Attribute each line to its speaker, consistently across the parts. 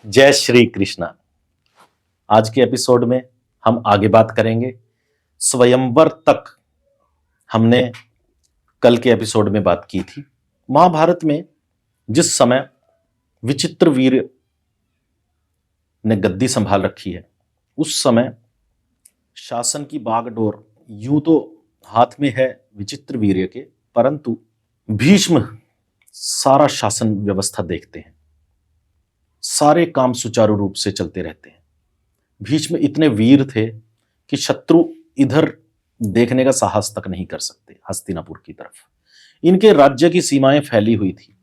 Speaker 1: जय श्री कृष्णा। आज के एपिसोड में हम आगे बात करेंगे स्वयंवर तक। हमने कल के एपिसोड में बात की थी महाभारत में जिस समय विचित्रवीर्य ने गद्दी संभाल रखी है, उस समय शासन की बागडोर यूं तो हाथ में है विचित्रवीर्य के, परंतु भीष्म सारा शासन व्यवस्था देखते हैं, सारे काम सुचारू रूप से चलते रहते हैं। भीष्म इतने वीर थे कि शत्रु इधर देखने का साहस तक नहीं कर सकते। हस्तिनापुर की तरफ इनके राज्य की सीमाएं फैली हुई थी,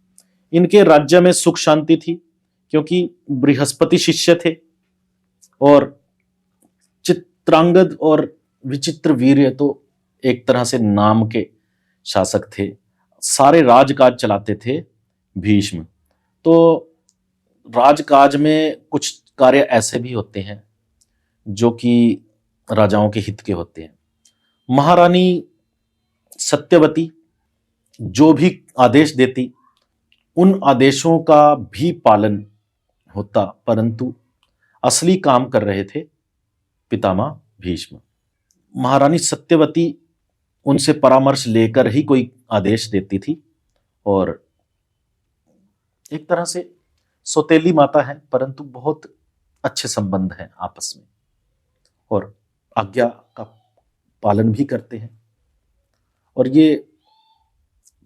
Speaker 1: इनके राज्य में सुख शांति थी क्योंकि बृहस्पति शिष्य थे और चित्रांगद और विचित्रवीर्य तो एक तरह से नाम के शासक थे, सारे राजकाज चलाते थे भीष्म। तो राजकाज में कुछ कार्य ऐसे भी होते हैं जो कि राजाओं के हित के होते हैं। महारानी सत्यवती जो भी आदेश देती उन आदेशों का भी पालन होता, परंतु असली काम कर रहे थे पितामह भीष्म। महारानी सत्यवती उनसे परामर्श लेकर ही कोई आदेश देती थी और एक तरह से सौतेली माता है, परंतु बहुत अच्छे संबंध हैं आपस में और आज्ञा का पालन भी करते हैं। और ये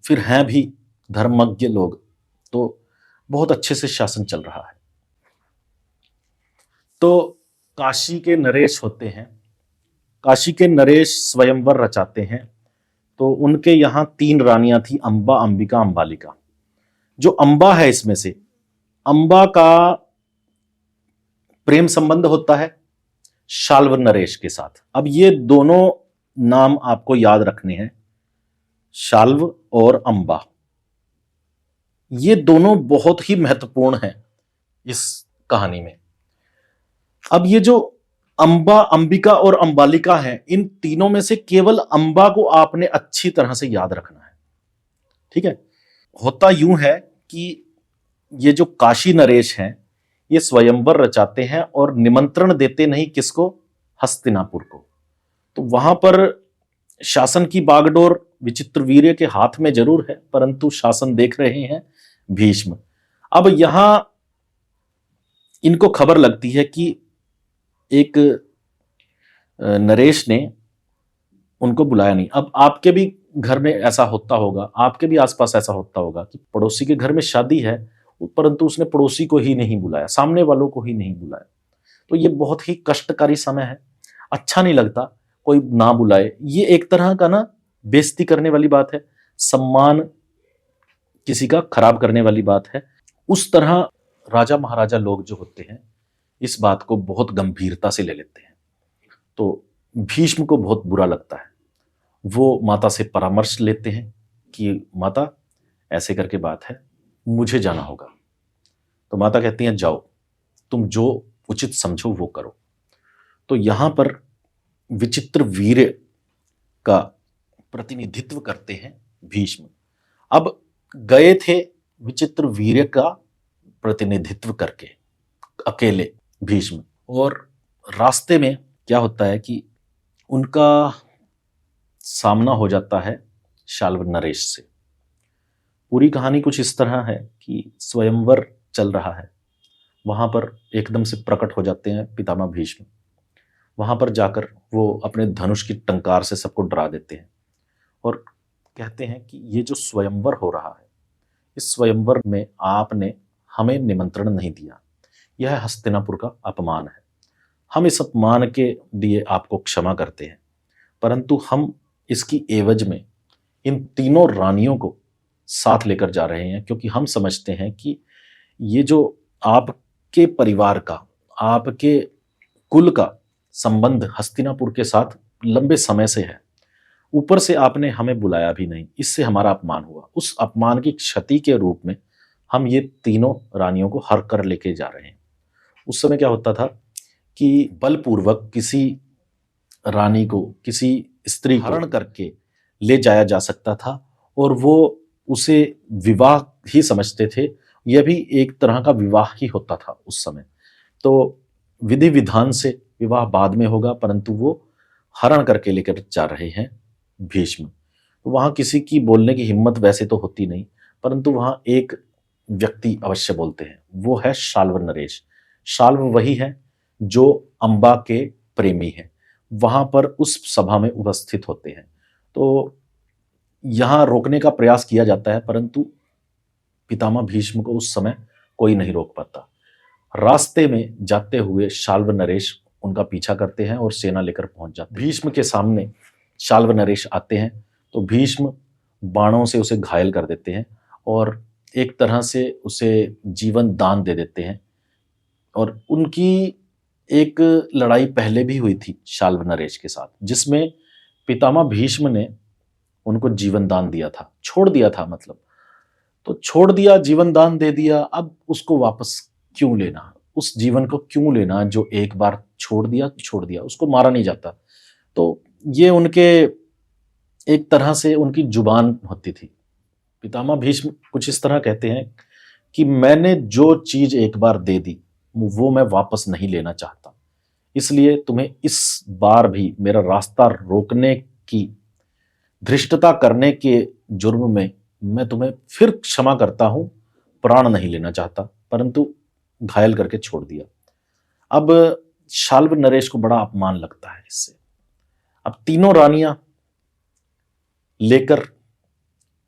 Speaker 1: फिर हैं भी धर्मज्ञ लोग, तो बहुत अच्छे से शासन चल रहा है। तो काशी के नरेश होते हैं, काशी के नरेश स्वयंवर रचाते हैं। तो उनके यहां 3 रानियां थी, अंबा, अंबिका, अंबालिका। जो अंबा है, इसमें से अंबा का प्रेम संबंध होता है शाल्व नरेश के साथ। अब ये दोनों नाम आपको याद रखने हैं, शाल्व और अंबा। ये दोनों बहुत ही महत्वपूर्ण हैं इस कहानी में। अब ये जो अंबा, अंबिका और अंबालिका हैं, इन तीनों में से केवल अंबा को आपने अच्छी तरह से याद रखना है, ठीक है। होता यूं है कि ये जो काशी नरेश हैं, ये स्वयंवर रचाते हैं और निमंत्रण देते नहीं किसको, हस्तिनापुर को। तो वहां पर शासन की बागडोर विचित्रवीर्य के हाथ में जरूर है, परंतु शासन देख रहे हैं भीष्म। अब यहां इनको खबर लगती है कि एक नरेश ने उनको बुलाया नहीं। अब आपके भी घर में ऐसा होता होगा, आपके भी आसपास ऐसा होता होगा कि पड़ोसी के घर में शादी है, परंतु उसने पड़ोसी को ही नहीं बुलाया, सामने वालों को ही नहीं बुलाया। तो ये बहुत ही कष्टकारी समय है, अच्छा नहीं लगता कोई ना बुलाए। ये एक तरह का ना बेइज्जती करने वाली बात है, सम्मान किसी का खराब करने वाली बात है। उस तरह राजा महाराजा लोग जो होते हैं इस बात को बहुत गंभीरता से ले लेते हैं। तो भीष्म को बहुत बुरा लगता है। वो माता से परामर्श लेते हैं कि माता ऐसे करके बात है, मुझे जाना होगा। तो माता कहती हैं जाओ, तुम जो उचित समझो वो करो। तो यहां पर विचित्रवीर्य का प्रतिनिधित्व करते हैं भीष्म। अब गए थे विचित्रवीर्य का प्रतिनिधित्व करके अकेले भीष्म, और रास्ते में क्या होता है कि उनका सामना हो जाता है शाल्व नरेश से। पूरी कहानी कुछ इस तरह है कि स्वयंवर चल रहा है, वहां पर एकदम से प्रकट हो जाते हैं पितामह भीष्म। वहां पर जाकर वो अपने धनुष की टंकार से सबको डरा देते हैं और कहते हैं कि ये जो स्वयंवर हो रहा है, इस स्वयंवर में आपने हमें निमंत्रण नहीं दिया, यह हस्तिनापुर का अपमान है। हम इस अपमान के लिए आपको क्षमा करते हैं, परंतु हम इसकी एवज में इन तीनों रानियों को साथ लेकर जा रहे हैं, क्योंकि हम समझते हैं कि ये जो आपके परिवार का, आपके कुल का संबंध हस्तिनापुर के साथ लंबे समय से है, ऊपर से आपने हमें बुलाया भी नहीं, इससे हमारा अपमान हुआ। उस अपमान की क्षति के रूप में हम ये तीनों रानियों को हर कर लेके जा रहे हैं। उस समय क्या होता था कि बलपूर्वक किसी रानी को, किसी स्त्री को हरण करके ले जाया जा सकता था और वो उसे विवाह ही समझते थे, यह भी एक तरह का विवाह ही होता था उस समय। तो विधि विधान से विवाह बाद में होगा, परंतु वो हरण करके लेकर जा रहे हैं भीष्म। तो वहां किसी की बोलने की हिम्मत वैसे तो होती नहीं, परंतु वहां एक व्यक्ति अवश्य बोलते हैं, वो है शाल्व नरेश। शाल्व वही है जो अंबा के प्रेमी हैं, वहां पर उस सभा में उपस्थित होते हैं। तो यहां रोकने का प्रयास किया जाता है, परंतु पितामह भीष्म को उस समय कोई नहीं रोक पाता। रास्ते में जाते हुए शाल्व नरेश उनका पीछा करते हैं और सेना लेकर पहुंच जाते हैं। भीष्म के सामने शाल्व नरेश आते हैं तो भीष्म बाणों से उसे घायल कर देते हैं और एक तरह से उसे जीवन दान दे देते हैं। और उनकी एक लड़ाई पहले भी हुई थी शाल्व नरेश के साथ, जिसमें पितामह भीष्म ने उनको जीवन दान दिया था, छोड़ दिया था मतलब। तो छोड़ दिया, जीवन दान दे दिया, अब उसको वापस क्यों लेना, उस जीवन को क्यों लेना जो एक बार छोड़ दिया, छोड़ दिया, उसको मारा नहीं जाता। तो ये उनके एक तरह से उनकी जुबान होती थी। पितामह भीष्म कुछ इस तरह कहते हैं कि मैंने जो चीज एक बार दे दी वो मैं वापस नहीं लेना चाहता, इसलिए तुम्हें इस बार भी मेरा रास्ता रोकने की धृष्टता करने के जुर्म में मैं तुम्हें फिर क्षमा करता हूं, प्राण नहीं लेना चाहता, परंतु घायल करके छोड़ दिया। अब शाल्व नरेश को बड़ा अपमान लगता है इससे। अब तीनों रानियां लेकर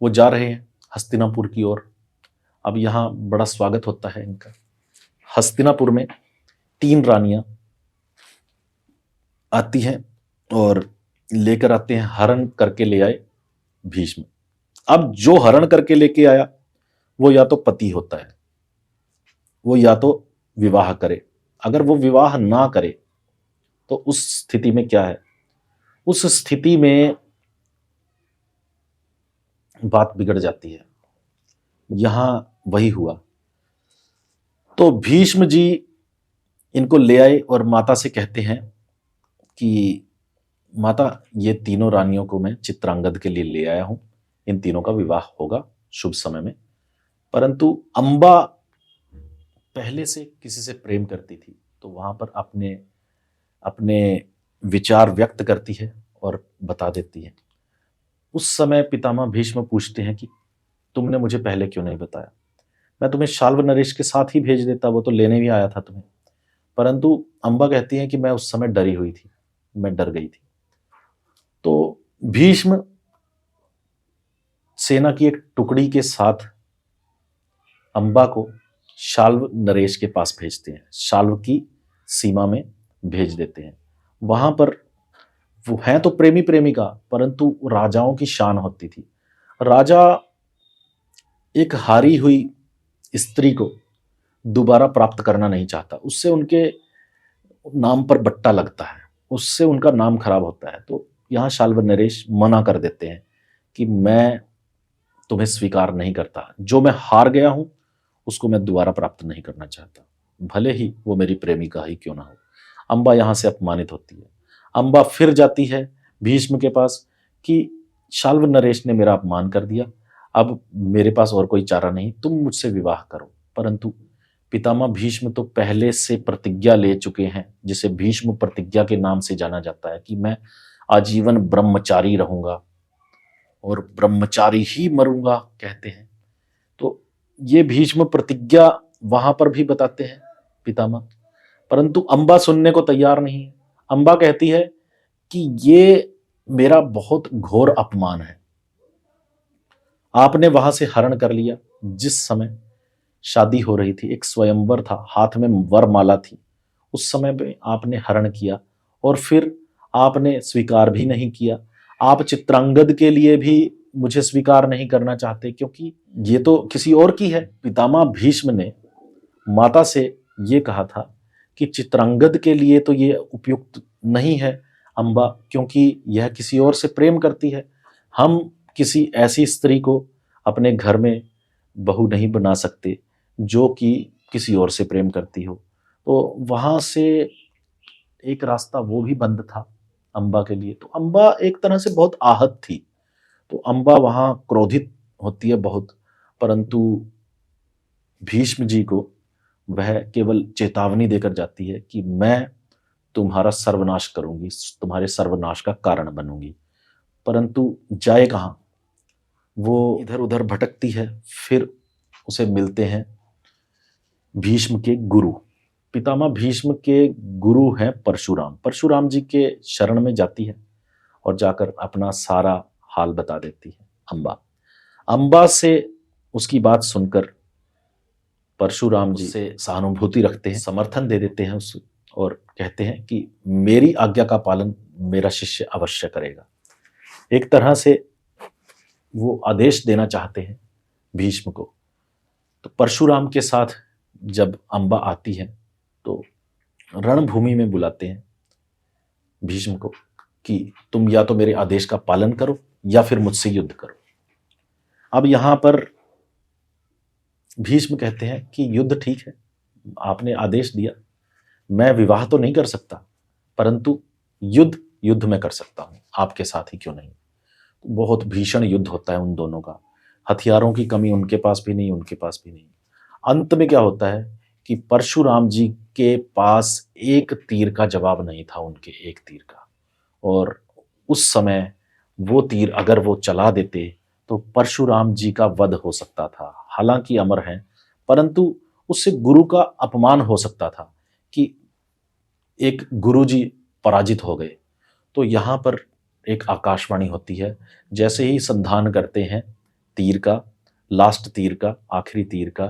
Speaker 1: वो जा रहे हैं हस्तिनापुर की ओर। अब यहां बड़ा स्वागत होता है इनका। हस्तिनापुर में 3 रानियां आती हैं और लेकर आते हैं, हरण करके ले आए भीष्म। अब जो हरण करके लेके आया वो या तो पति होता है, वो या तो विवाह करे। अगर वो विवाह ना करे तो उस स्थिति में क्या है, उस स्थिति में बात बिगड़ जाती है। यहां वही हुआ। तो भीष्म जी इनको ले आए और माता से कहते हैं कि माता, ये तीनों रानियों को मैं चित्रांगद के लिए ले आया हूं, इन तीनों का विवाह होगा शुभ समय में। परंतु अंबा पहले से किसी से प्रेम करती थी, तो वहां पर अपने अपने विचार व्यक्त करती है और बता देती है। उस समय पितामह भीष्म पूछते हैं कि तुमने मुझे पहले क्यों नहीं बताया, मैं तुम्हें शाल्व नरेश के साथ ही भेज देता, वो तो लेने भी आया था तुम्हें। परंतु अंबा कहती है कि मैं उस समय डरी हुई थी, मैं डर गई थी। तो भीष्म सेना की एक टुकड़ी के साथ अंबा को शाल्व नरेश के पास भेजते हैं, शाल्व की सीमा में भेज देते हैं। वहां पर वो हैं तो प्रेमी प्रेमिका, परंतु राजाओं की शान होती थी। राजा एक हारी हुई स्त्री को दोबारा प्राप्त करना नहीं चाहता, उससे उनके नाम पर बट्टा लगता है, उससे उनका नाम खराब होता है। तो यहाँ शाल्व नरेश मना कर देते हैं कि मैं तुम्हें स्वीकार नहीं करता, जो मैं हार गया हूं उसको मैं दोबारा प्राप्त नहीं करना चाहता, भले ही वो मेरी प्रेमिका ही क्यों ना हो। अंबा यहां से अपमानित होती है। अंबा फिर जाती है भीष्म के पास कि शाल्व नरेश ने मेरा अपमान कर दिया, अब मेरे पास और कोई चारा नहीं, तुम मुझसे विवाह करो। परंतु पितामह भीष्म तो पहले से प्रतिज्ञा ले चुके हैं, जिसे भीष्म प्रतिज्ञा के नाम से जाना जाता है कि मैं आजीवन ब्रह्मचारी रहूंगा और ब्रह्मचारी ही मरूंगा कहते हैं। तो ये भीष्म प्रतिज्ञा वहां पर भी बताते हैं पितामह, परंतु अंबा सुनने को तैयार नहीं है। अंबा कहती है कि ये मेरा बहुत घोर अपमान है, आपने वहां से हरण कर लिया, जिस समय शादी हो रही थी, एक स्वयंवर था, हाथ में वरमाला थी, उस समय में आपने हरण किया और फिर आपने स्वीकार भी नहीं किया। आप चित्रांगद के लिए भी मुझे स्वीकार नहीं करना चाहते, क्योंकि ये तो किसी और की है। पितामह भीष्म ने माता से ये कहा था कि चित्रांगद के लिए तो ये उपयुक्त नहीं है अंबा, क्योंकि यह किसी और से प्रेम करती है। हम किसी ऐसी स्त्री को अपने घर में बहू नहीं बना सकते जो कि किसी और से प्रेम करती हो। तो वहां से एक रास्ता वो भी बंद था अंबा के लिए। तो अंबा एक तरह से बहुत आहत थी। तो अंबा वहां क्रोधित होती है बहुत, परंतु भीष्म जी को वह केवल चेतावनी देकर जाती है कि मैं तुम्हारा सर्वनाश करूंगी, तुम्हारे सर्वनाश का कारण बनूंगी, परंतु जाए कहाँ? वो इधर उधर भटकती है। फिर उसे मिलते हैं भीष्म के गुरु। पितामह भीष्म के गुरु हैं परशुराम। परशुराम जी के शरण में जाती है और जाकर अपना सारा हाल बता देती है अम्बा। अम्बा से उसकी बात सुनकर परशुराम जी से सहानुभूति रखते हैं, समर्थन दे देते हैं उसे और कहते हैं कि मेरी आज्ञा का पालन मेरा शिष्य अवश्य करेगा। एक तरह से वो आदेश देना चाहते हैं भीष्म को। तो परशुराम के साथ जब अम्बा आती है तो रणभूमि में बुलाते हैं भीष्म को कि तुम या तो मेरे आदेश का पालन करो या फिर मुझसे युद्ध करो। अब यहां पर भीष्म कहते हैं कि युद्ध ठीक है, आपने आदेश दिया, मैं विवाह तो नहीं कर सकता, परंतु युद्ध में कर सकता हूं, आपके साथ ही क्यों नहीं। बहुत भीषण युद्ध होता है उन दोनों का। हथियारों की कमी उनके पास भी नहीं, उनके पास भी नहीं। अंत में क्या होता है कि परशुराम जी के पास एक तीर का जवाब नहीं था, उनके एक तीर का। और उस समय वो तीर अगर वो चला देते तो परशुराम जी का वध हो सकता था। हालांकि अमर हैं, परंतु उससे गुरु का अपमान हो सकता था कि एक गुरु जी पराजित हो गए। तो यहां पर एक आकाशवाणी होती है, जैसे ही संधान करते हैं तीर का, लास्ट तीर का, आखिरी तीर का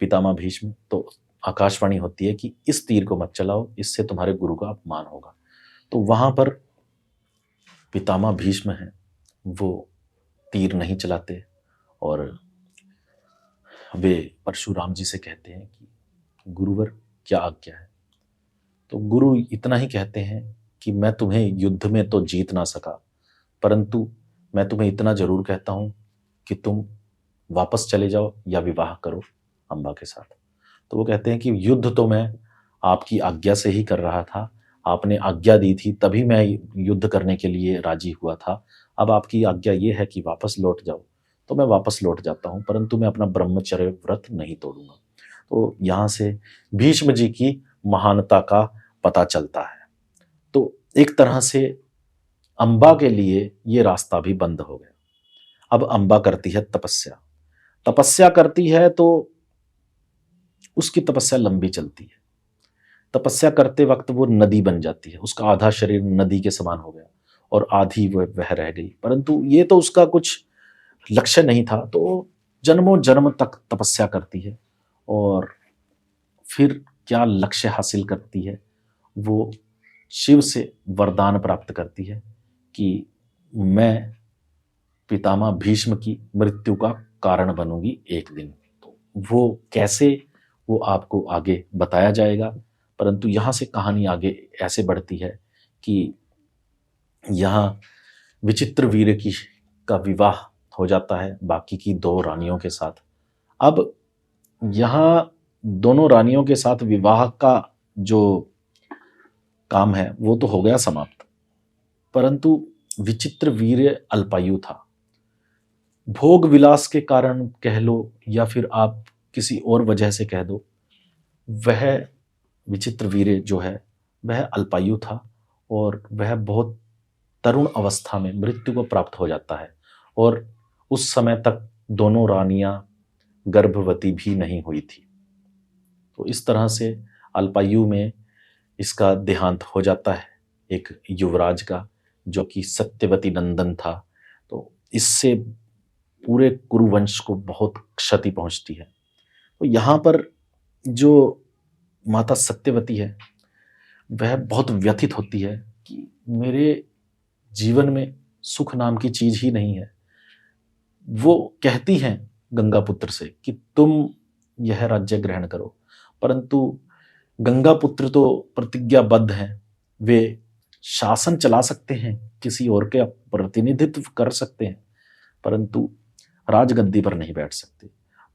Speaker 1: पितामह भीष्म, तो आकाशवाणी होती है कि इस तीर को मत चलाओ, इससे तुम्हारे गुरु का अपमान होगा। तो वहां पर पितामह भीष्म हैं, वो तीर नहीं चलाते और वे परशुराम जी से कहते हैं कि गुरुवर क्या आज्ञा है। तो गुरु इतना ही कहते हैं कि मैं तुम्हें युद्ध में तो जीत ना सका, परंतु मैं तुम्हें इतना जरूर कहता हूं कि तुम वापस चले जाओ या विवाह करो अम्बा के साथ। तो वो कहते हैं कि युद्ध तो मैं आपकी आज्ञा से ही कर रहा था, आपने आज्ञा दी थी तभी मैं युद्ध करने के लिए राजी हुआ था। अब आपकी आज्ञा ये है कि वापस लौट जाओ, तो मैं वापस लौट जाता हूं, परंतु मैं अपना ब्रह्मचर्य व्रत नहीं तोड़ूंगा। तो यहां से भीष्म जी की महानता का पता चलता है। तो एक तरह से अम्बा के लिए ये रास्ता भी बंद हो गया। अब अम्बा करती है तपस्या। तपस्या करती है तो उसकी तपस्या लंबी चलती है। तपस्या करते वक्त वो नदी बन जाती है, उसका आधा शरीर नदी के समान हो गया और आधी वह रह गई। परंतु ये तो उसका कुछ लक्ष्य नहीं था, तो जन्मों जन्म तक तपस्या करती है और फिर क्या लक्ष्य हासिल करती है, वो शिव से वरदान प्राप्त करती है कि मैं पितामह भीष्म की मृत्यु का कारण बनूंगी एक दिन। तो वो कैसे, वो आपको आगे बताया जाएगा, परंतु यहाँ से कहानी आगे ऐसे बढ़ती है कि यहाँ विचित्र वीर की का विवाह हो जाता है बाकी की दो रानियों के साथ। अब यहाँ दोनों रानियों के साथ विवाह का जो काम है वो तो हो गया समाप्त, परंतु विचित्र वीर अल्पायु था। भोग विलास के कारण कह लो या फिर आप किसी और वजह से कह दो, वह विचित्र वीर जो है वह अल्पायु था और वह बहुत तरुण अवस्था में मृत्यु को प्राप्त हो जाता है। और उस समय तक दोनों रानियां गर्भवती भी नहीं हुई थी। तो इस तरह से अल्पायु में इसका देहांत हो जाता है एक युवराज का, जो कि सत्यवती नंदन था। तो इससे पूरे कुरुवंश को बहुत क्षति पहुंचती है। तो यहाँ पर जो माता सत्यवती है वह बहुत व्यथित होती है कि मेरे जीवन में सुख नाम की चीज ही नहीं है। वो कहती हैं गंगापुत्र से कि तुम यह राज्य ग्रहण करो, परंतु गंगापुत्र तो प्रतिज्ञाबद्ध हैं, वे शासन चला सकते हैं, किसी और के प्रतिनिधित्व कर सकते हैं, परंतु राजगद्दी पर नहीं बैठ सकते।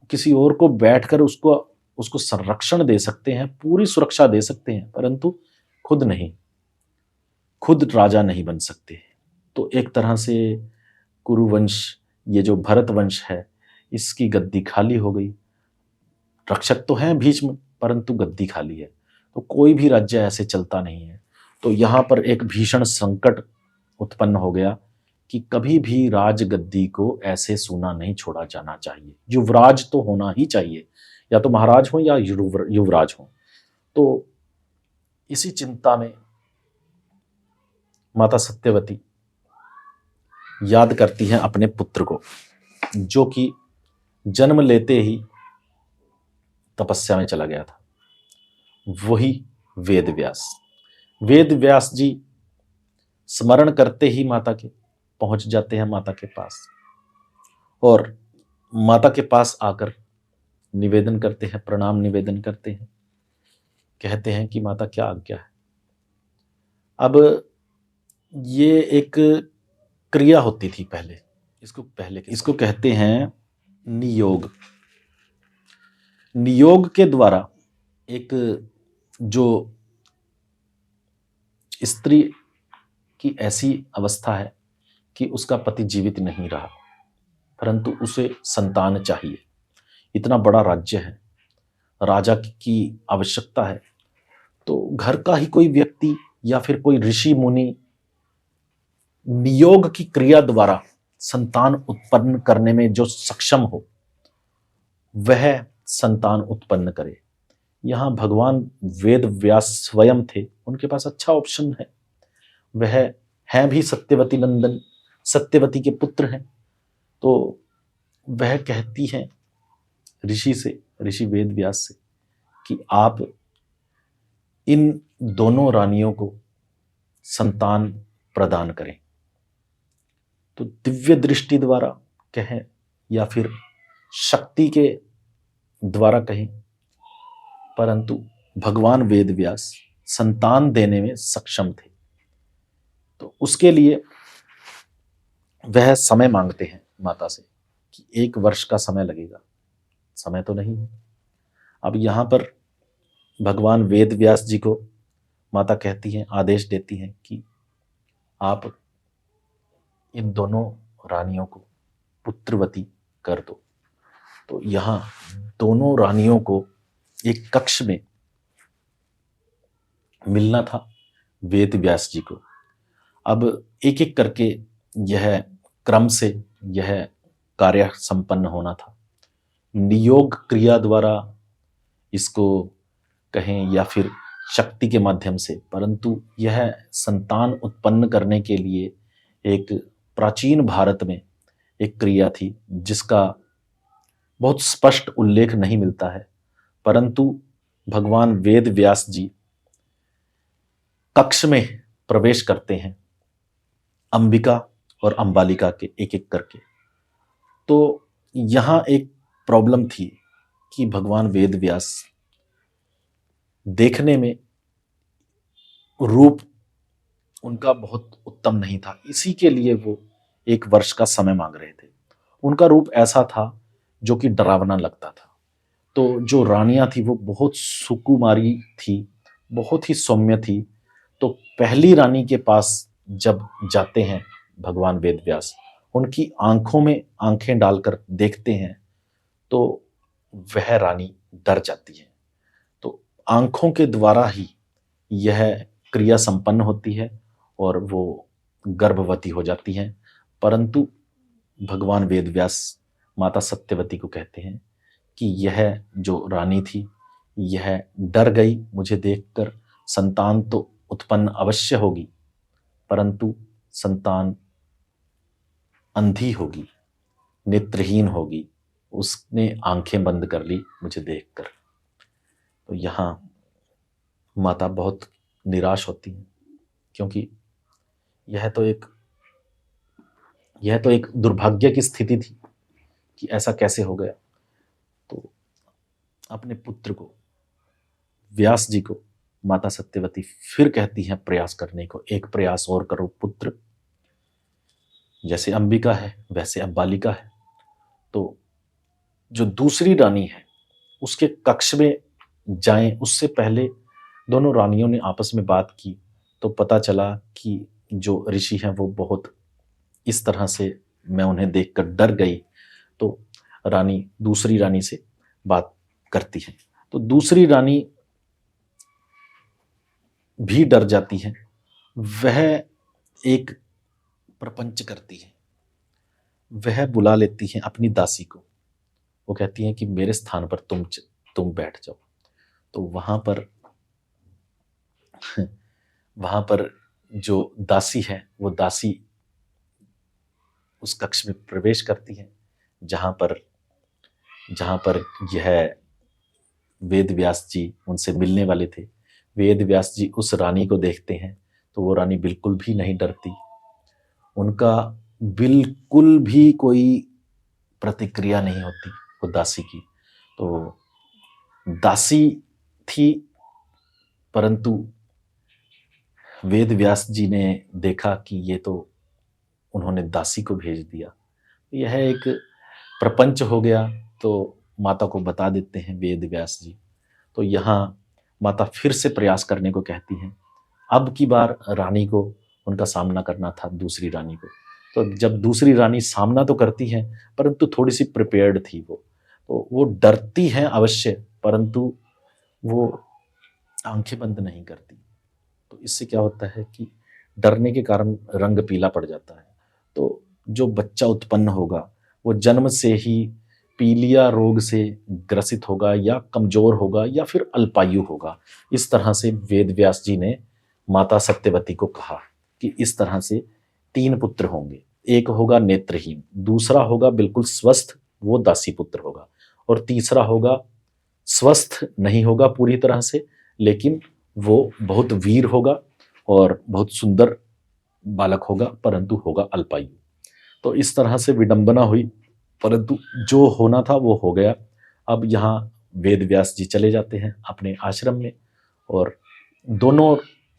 Speaker 1: किसी और को बैठकर उसको उसको संरक्षण दे सकते हैं, पूरी सुरक्षा दे सकते हैं, परंतु खुद नहीं, खुद राजा नहीं बन सकते। तो एक तरह से कुरुवंश, ये जो भरत वंश है, इसकी गद्दी खाली हो गई। रक्षक तो हैं भीष्म, परंतु गद्दी खाली है, तो कोई भी राज्य ऐसे चलता नहीं है। तो यहाँ पर एक भीषण संकट उत्पन्न हो गया कि कभी भी राजगद्दी को ऐसे सूना नहीं छोड़ा जाना चाहिए, युवराज तो होना ही चाहिए, या तो महाराज हो या युवराज हो। तो इसी चिंता में माता सत्यवती याद करती हैं अपने पुत्र को, जो कि जन्म लेते ही तपस्या में चला गया था, वही वेद व्यास। वेद व्यास जी स्मरण करते ही माता के पहुंच जाते हैं माता के पास, और माता के पास आकर निवेदन करते हैं, प्रणाम निवेदन करते हैं, कहते हैं कि माता क्या आज्ञा है। अब ये एक क्रिया होती थी पहले, इसको कहते हैं नियोग। नियोग के द्वारा एक जो स्त्री की ऐसी अवस्था है कि उसका पति जीवित नहीं रहा, परंतु उसे संतान चाहिए, इतना बड़ा राज्य है, राजा की आवश्यकता है, तो घर का ही कोई व्यक्ति या फिर कोई ऋषि मुनि नियोग की क्रिया द्वारा संतान उत्पन्न करने में जो सक्षम हो, वह संतान उत्पन्न करे। यहां भगवान वेद व्यास स्वयं थे, उनके पास अच्छा ऑप्शन है, वह हैं भी सत्यवती नंदन, सत्यवती के पुत्र हैं। तो वह कहती हैं ऋषि से, ऋषि वेद व्यास से, कि आप इन दोनों रानियों को संतान प्रदान करें। तो दिव्य दृष्टि द्वारा कहें या फिर शक्ति के द्वारा कहें, परंतु भगवान वेद व्यास संतान देने में सक्षम थे। तो उसके लिए वह समय मांगते हैं माता से कि 1 वर्ष का समय लगेगा, समय तो नहीं है। अब यहाँ पर भगवान वेद व्यास जी को माता कहती हैं, आदेश देती हैं कि आप इन दोनों रानियों को पुत्रवती कर दो। तो यहाँ दोनों रानियों को एक कक्ष में मिलना था वेद व्यास जी को। अब एक एक करके यह क्रम से यह कार्य संपन्न होना था। नियोग क्रिया द्वारा इसको कहें या फिर शक्ति के माध्यम से, परंतु यह संतान उत्पन्न करने के लिए एक प्राचीन भारत में एक क्रिया थी जिसका बहुत स्पष्ट उल्लेख नहीं मिलता है, परंतु भगवान वेद व्यास जी कक्ष में प्रवेश करते हैं अंबिका और अंबालिका के एक एक करके। तो यहाँ एक प्रॉब्लम थी कि भगवान वेद व्यास देखने में रूप उनका बहुत उत्तम नहीं था, इसी के लिए वो 1 वर्ष का समय मांग रहे थे। उनका रूप ऐसा था जो कि डरावना लगता था। तो जो रानियां थी वो बहुत सुकुमारी थी, बहुत ही सौम्य थी। तो पहली रानी के पास जब जाते हैं भगवान वेद व्यास, उनकी आंखों में आंखें डालकर देखते हैं तो वह रानी डर जाती है। तो आंखों के द्वारा ही यह क्रिया संपन्न होती है और वो गर्भवती हो जाती हैं। परंतु भगवान वेद व्यास माता सत्यवती को कहते हैं कि यह जो रानी थी यह डर गई मुझे देखकर, संतान तो उत्पन्न अवश्य होगी, परंतु संतान अंधी होगी, नेत्रहीन होगी, उसने आंखें बंद कर ली मुझे देखकर। तो यहाँ माता बहुत निराश होती हैं, क्योंकि यह तो एक दुर्भाग्य की स्थिति थी कि ऐसा कैसे हो गया। तो अपने पुत्र को, व्यास जी को, माता सत्यवती फिर कहती हैं प्रयास करने को, एक प्रयास और करो पुत्र, जैसे अंबिका है वैसे अंबालिका है। तो जो दूसरी रानी है उसके कक्ष में जाएं, उससे पहले दोनों रानियों ने आपस में बात की तो पता चला कि जो ऋषि हैं वो बहुत इस तरह से, मैं उन्हें देखकर डर गई। तो रानी दूसरी रानी से बात करती है। तो दूसरी रानी भी डर जाती है। वह एक प्रपंच करती है, वह बुला लेती है अपनी दासी को। वो कहती है कि मेरे स्थान पर तुम बैठ जाओ। तो वहां पर जो दासी है वो दासी उस कक्ष में प्रवेश करती है जहां पर यह वेद व्यास जी उनसे मिलने वाले थे। वेद व्यास जी उस रानी को देखते हैं तो वो रानी बिल्कुल भी नहीं डरती, उनका बिल्कुल भी कोई प्रतिक्रिया नहीं होती वो दासी की। तो दासी थी, परंतु वेद व्यास जी ने देखा कि ये तो उन्होंने दासी को भेज दिया, यह एक प्रपंच हो गया। तो माता को बता देते हैं वेद व्यास जी। तो यहाँ माता फिर से प्रयास करने को कहती हैं। अब की बार रानी को उनका सामना करना था, दूसरी रानी को। तो जब दूसरी रानी सामना तो करती है परंतु थोड़ी सी प्रिपेयर्ड थी तो वो डरती हैं अवश्य, परंतु वो आंखें बंद नहीं करती। तो इससे क्या होता है कि डरने के कारण रंग पीला पड़ जाता है। तो जो बच्चा उत्पन्न होगा वो जन्म से ही पीलिया रोग से ग्रसित होगा या कमजोर होगा या फिर अल्पायु होगा। इस तरह से वेद व्यास जी ने माता सत्यवती को कहा कि इस तरह से 3 पुत्र होंगे, एक होगा नेत्रहीन, दूसरा होगा बिल्कुल स्वस्थ, वो दासी पुत्र होगा, और तीसरा होगा स्वस्थ नहीं होगा पूरी तरह से, लेकिन वो बहुत वीर होगा और बहुत सुंदर बालक होगा, परंतु होगा अल्पायु। तो इस तरह से विडंबना हुई, परंतु जो होना था वो हो गया। अब यहाँ वेद व्यास जी चले जाते हैं अपने आश्रम में और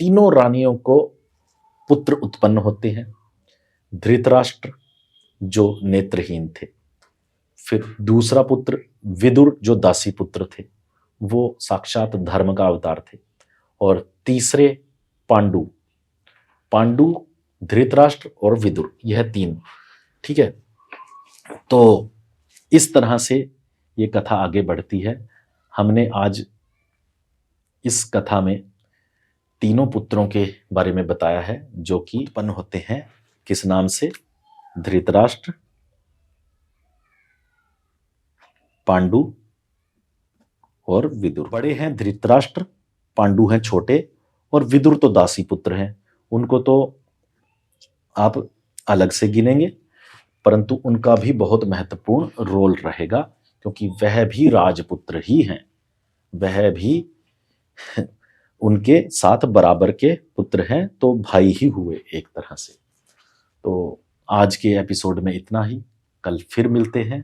Speaker 1: तीनों रानियों को पुत्र उत्पन्न होते हैं। धृतराष्ट्र जो नेत्रहीन थे, फिर दूसरा पुत्र विदुर जो दासी पुत्र थे, वो साक्षात धर्म का अवतार थे, और तीसरे पांडु, धृतराष्ट्र और विदुर, यह 3। ठीक है, तो इस तरह से ये कथा आगे बढ़ती है। हमने आज इस कथा में तीनों पुत्रों के बारे में बताया है जो कि उत्पन्न होते हैं किस नाम से? धृतराष्ट्र, पांडु और विदुर। बड़े हैं धृतराष्ट्र, पांडु हैं छोटे, और विदुर तो दासी पुत्र हैं। उनको तो आप अलग से गिनेंगे, परंतु उनका भी बहुत महत्वपूर्ण रोल रहेगा, क्योंकि वह भी राजपुत्र ही हैं, वह भी उनके साथ बराबर के पुत्र हैं, तो भाई ही हुए एक तरह से। तो आज के एपिसोड में इतना ही, कल फिर मिलते हैं,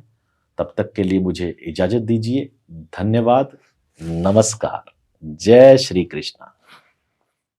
Speaker 1: तब तक के लिए मुझे इजाजत दीजिए। धन्यवाद, नमस्कार, जय श्री कृष्णा।